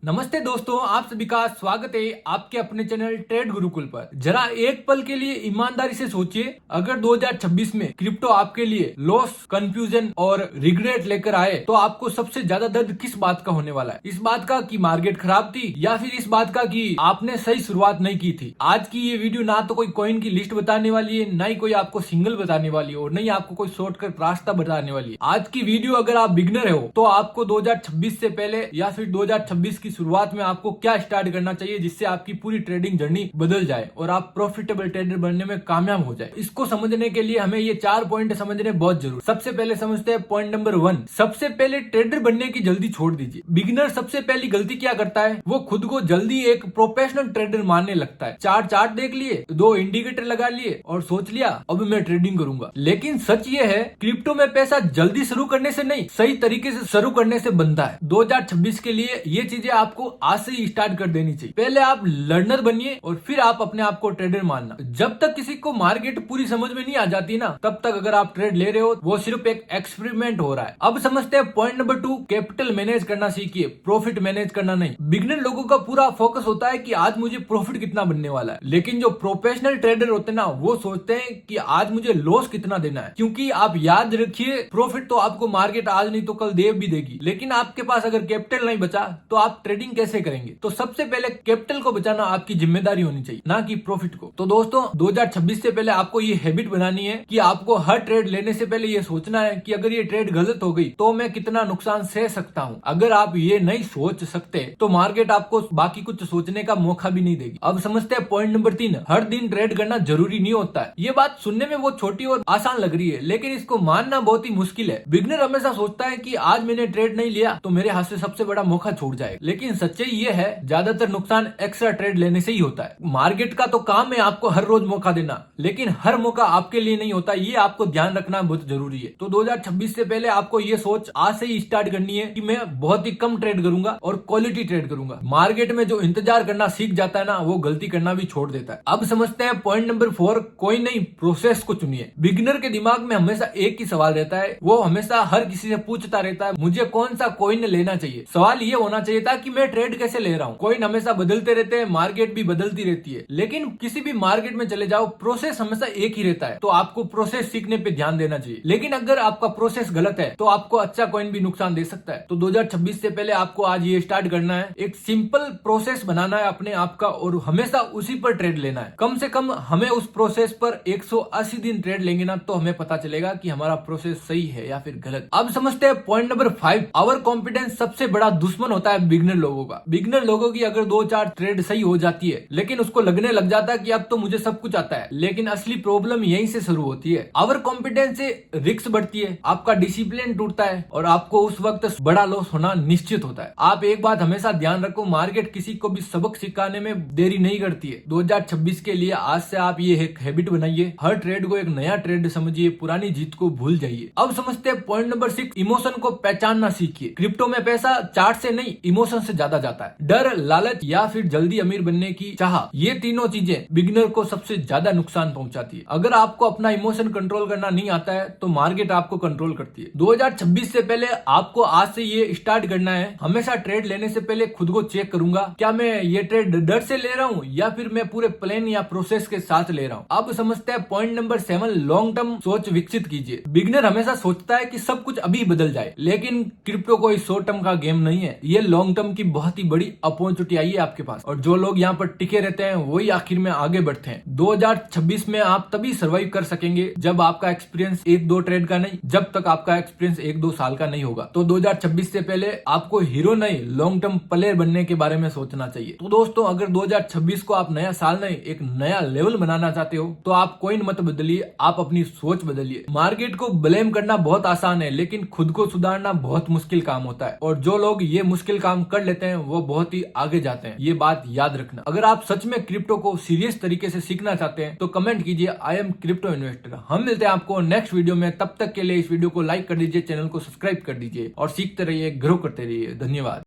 नमस्ते दोस्तों, आप सभी का स्वागत है आपके अपने चैनल ट्रेड गुरुकुल पर। जरा एक पल के लिए ईमानदारी से सोचिए, अगर 2026 में क्रिप्टो आपके लिए लॉस, कंफ्यूजन और रिग्रेट लेकर आए तो आपको सबसे ज्यादा दर्द किस बात का होने वाला है? इस बात का कि मार्केट खराब थी, या फिर इस बात का कि आपने सही शुरुआत नहीं की थी? आज की ये वीडियो ना तो कोई कॉइन की लिस्ट बताने वाली है, ना ही कोई आपको सिंगल बताने वाली है, और नहीं आपको कोई शॉर्टकट रास्ता बताने वाली है। आज की वीडियो अगर आप बिगनर हो तो आपको 2026 से पहले या फिर 2026 की शुरुआत में आपको क्या स्टार्ट करना चाहिए जिससे आपकी पूरी ट्रेडिंग जर्नी बदल जाए और आप प्रॉफिटेबल ट्रेडर बनने में कामयाब हो जाए। इसको समझने के लिए हमें ये 4 पॉइंट समझने बहुत जरूरी। सबसे पहले समझते हैं पॉइंट नंबर 1। सबसे पहले ट्रेडर बनने की जल्दी छोड़ दीजिए। बिगिनर सबसे पहली गलती क्या करता है, वो खुद को जल्दी एक प्रोफेशनल ट्रेडर मानने लगता है। चार्ट देख लिए, 2 इंडिकेटर लगा लिए और सोच लिया अब मैं ट्रेडिंग करूंगा। लेकिन सच ये है, क्रिप्टो में पैसा जल्दी शुरू करने से नहीं, सही तरीके से शुरू करने से बनता है। 2026 के लिए ये चीजें आपको आज से ही स्टार्ट कर देनी चाहिए। पहले आप लर्नर बनिए और फिर आप अपने आप को ट्रेडर मानना। जब तक किसी को मार्केट पूरी समझ में नहीं आ जाती ना, तब तक अगर आप ट्रेड ले रहे हो वो सिर्फ एक एक्सपेरिमेंट हो रहा है। अब समझते हैं पॉइंट नंबर 2। कैपिटल मैनेज करना सीखिए, प्रॉफिट मैनेज करना नहीं। बिगिनर लोगों का पूरा फोकस होता है कि आज मुझे प्रॉफिट कितना बनने वाला है, लेकिन जो प्रोफेशनल ट्रेडर होते हैं ना, वो सोचते हैं कि आज मुझे लॉस कितना देना है। क्योंकि आप याद रखिए, प्रॉफिट तो आपको मार्केट आज नहीं तो कल दे भी देगी, लेकिन आपके पास अगर कैपिटल नहीं बचा तो आप ट्रेडिंग कैसे करेंगे? तो सबसे पहले कैपिटल को बचाना आपकी जिम्मेदारी होनी चाहिए, ना कि प्रॉफिट को। तो दोस्तों, 2026 से पहले आपको ये हैबिट बनानी है कि आपको हर ट्रेड लेने से पहले ये सोचना है कि अगर ये ट्रेड गलत हो गई तो मैं कितना नुकसान सह सकता हूँ। अगर आप ये नहीं सोच सकते तो मार्केट आपको बाकी कुछ सोचने का मौका भी नहीं देगी। अब समझते हैं पॉइंट नंबर 3। हर दिन ट्रेड करना जरूरी नहीं होता है। ये बात सुनने में बहुत छोटी और आसान लग रही है, लेकिन इसको मानना बहुत ही मुश्किल है। बिगनर हमेशा सोचता है कि आज मैंने ट्रेड नहीं लिया तो मेरे हाथ से सबसे बड़ा मौका छूट जाए, लेकिन सच्चाई ये है, ज्यादातर नुकसान एक्स्ट्रा ट्रेड लेने से ही होता है। मार्केट का तो काम है आपको हर रोज मौका देना, लेकिन हर मौका आपके लिए नहीं होता। ये आपको ध्यान रखना बहुत जरूरी है। तो 2026 से पहले आपको ये सोच आज से ही स्टार्ट करनी है कि मैं बहुत ही कम ट्रेड करूंगा और क्वालिटी ट्रेड करूंगा। मार्केट में जो इंतजार करना सीख जाता है ना, वो गलती करना भी छोड़ देता है। अब समझते हैं पॉइंट नंबर 4। कोई नहीं, प्रोसेस को चुनिए। बिगिनर के दिमाग में हमेशा एक ही सवाल रहता है, वो हमेशा हर किसी से पूछता रहता है मुझे कौन सा कॉइन लेना चाहिए। सवाल ये होना चाहिए था कि मैं ट्रेड कैसे ले रहा हूँ। कॉइन हमेशा बदलते रहते हैं, मार्केट भी बदलती रहती है, लेकिन किसी भी मार्केट में चले जाओ, प्रोसेस हमेशा एक ही रहता है। तो आपको प्रोसेस सीखने पे ध्यान देना चाहिए। लेकिन अगर आपका प्रोसेस गलत है तो आपको अच्छा कॉइन भी नुकसान दे सकता है। तो 2026 से पहले आपको आज ये स्टार्ट करना है, एक सिंपल प्रोसेस बनाना है अपने आप का और हमेशा उसी पर ट्रेड लेना है। कम से कम हमें उस प्रोसेस पर 180 दिन ट्रेड लेंगे ना, तो हमें पता चलेगा कि हमारा प्रोसेस सही है या फिर गलत। अब समझते हैं पॉइंट नंबर 5। ओवर कॉन्फिडेंस सबसे बड़ा दुश्मन होता है बिगिनर लोगों का। बिगिनर लोगों की अगर 2-4 ट्रेड सही हो जाती है, लेकिन उसको लगने लग जाता है कि अब तो मुझे सब कुछ आता है, लेकिन असली प्रॉब्लम यहीं से शुरू होती है। ओवर कॉन्फिडेंस से रिस्क बढ़ती है, आपका डिसिप्लिन टूटता है और आपको उस वक्त बड़ा लॉस होना निश्चित होता है। आप एक बात हमेशा ध्यान रखो, मार्केट किसी को भी सबक सिखाने में देरी नहीं करती है। 2026 के लिए आज से आप ये एक हैबिट बनाइए, हर ट्रेड को एक नया ट्रेड समझिए, पुरानी जीत को भूल जाइए। अब समझते हैं पॉइंट नंबर 6। इमोशन को पहचानना सीखिए। क्रिप्टो में पैसा चार्ट से नहीं, इमोशन से ज्यादा जाता है। डर, लालच या फिर जल्दी अमीर बनने की चाह, ये तीनों चीजें बिगिनर को सबसे ज्यादा नुकसान पहुंचाती है। अगर आपको अपना इमोशन कंट्रोल करना नहीं आता है तो मार्केट आपको कंट्रोल करती है। 2026 से पहले आपको आज से ये स्टार्ट करना है, हमेशा ट्रेड लेने से पहले खुद को चेक करूंगा, क्या मैं ये ट्रेड डर से ले रहा हूँ या फिर मैं पूरे प्लान या प्रोसेस के साथ ले रहा हूँ। अब समझते हैं पॉइंट नंबर 7। लॉन्ग टर्म सोच विकसित कीजिए। बिगिनर हमेशा सोचता है कि सब कुछ अभी बदल जाए, लेकिन क्रिप्टो कोई शॉर्ट टर्म का गेम नहीं है। ये लॉन्ग टर्म की बहुत ही बड़ी अपॉर्चुनिटी आई है आपके पास, और जो लोग यहाँ पर टिके रहते हैं वही आखिर में आगे बढ़ते हैं। 2026 में आप तभी सर्वाइव कर सकेंगे जब आपका एक्सपीरियंस 1-2 ट्रेड का नहीं, जब तक आपका एक्सपीरियंस 1-2 साल का नहीं होगा। तो 2026 से पहले आपको हीरो नहीं, लॉन्ग टर्म प्लेयर बनने के बारे में सोचना चाहिए। तो दोस्तों, अगर 2026 को आप नया साल नहीं, एक नया लेवल बनाना चाहते हो तो आप कॉइन मत बदलिए, आप अपनी सोच बदलिए। मार्केट को ब्लेम करना बहुत आसान है, लेकिन खुद को सुधारना बहुत मुश्किल काम होता है, और जो लोग ये मुश्किल काम कर लेते हैं वो बहुत ही आगे जाते हैं। ये बात याद रखना। अगर आप सच में क्रिप्टो को सीरियस तरीके से सीखना चाहते हैं तो कमेंट कीजिए आई एम क्रिप्टो इन्वेस्टर। हम मिलते हैं आपको नेक्स्ट वीडियो में। तब तक के लिए इस वीडियो को लाइक कर दीजिए, चैनल को सब्सक्राइब कर दीजिए और सीखते रहिए, ग्रो करते रहिए। धन्यवाद।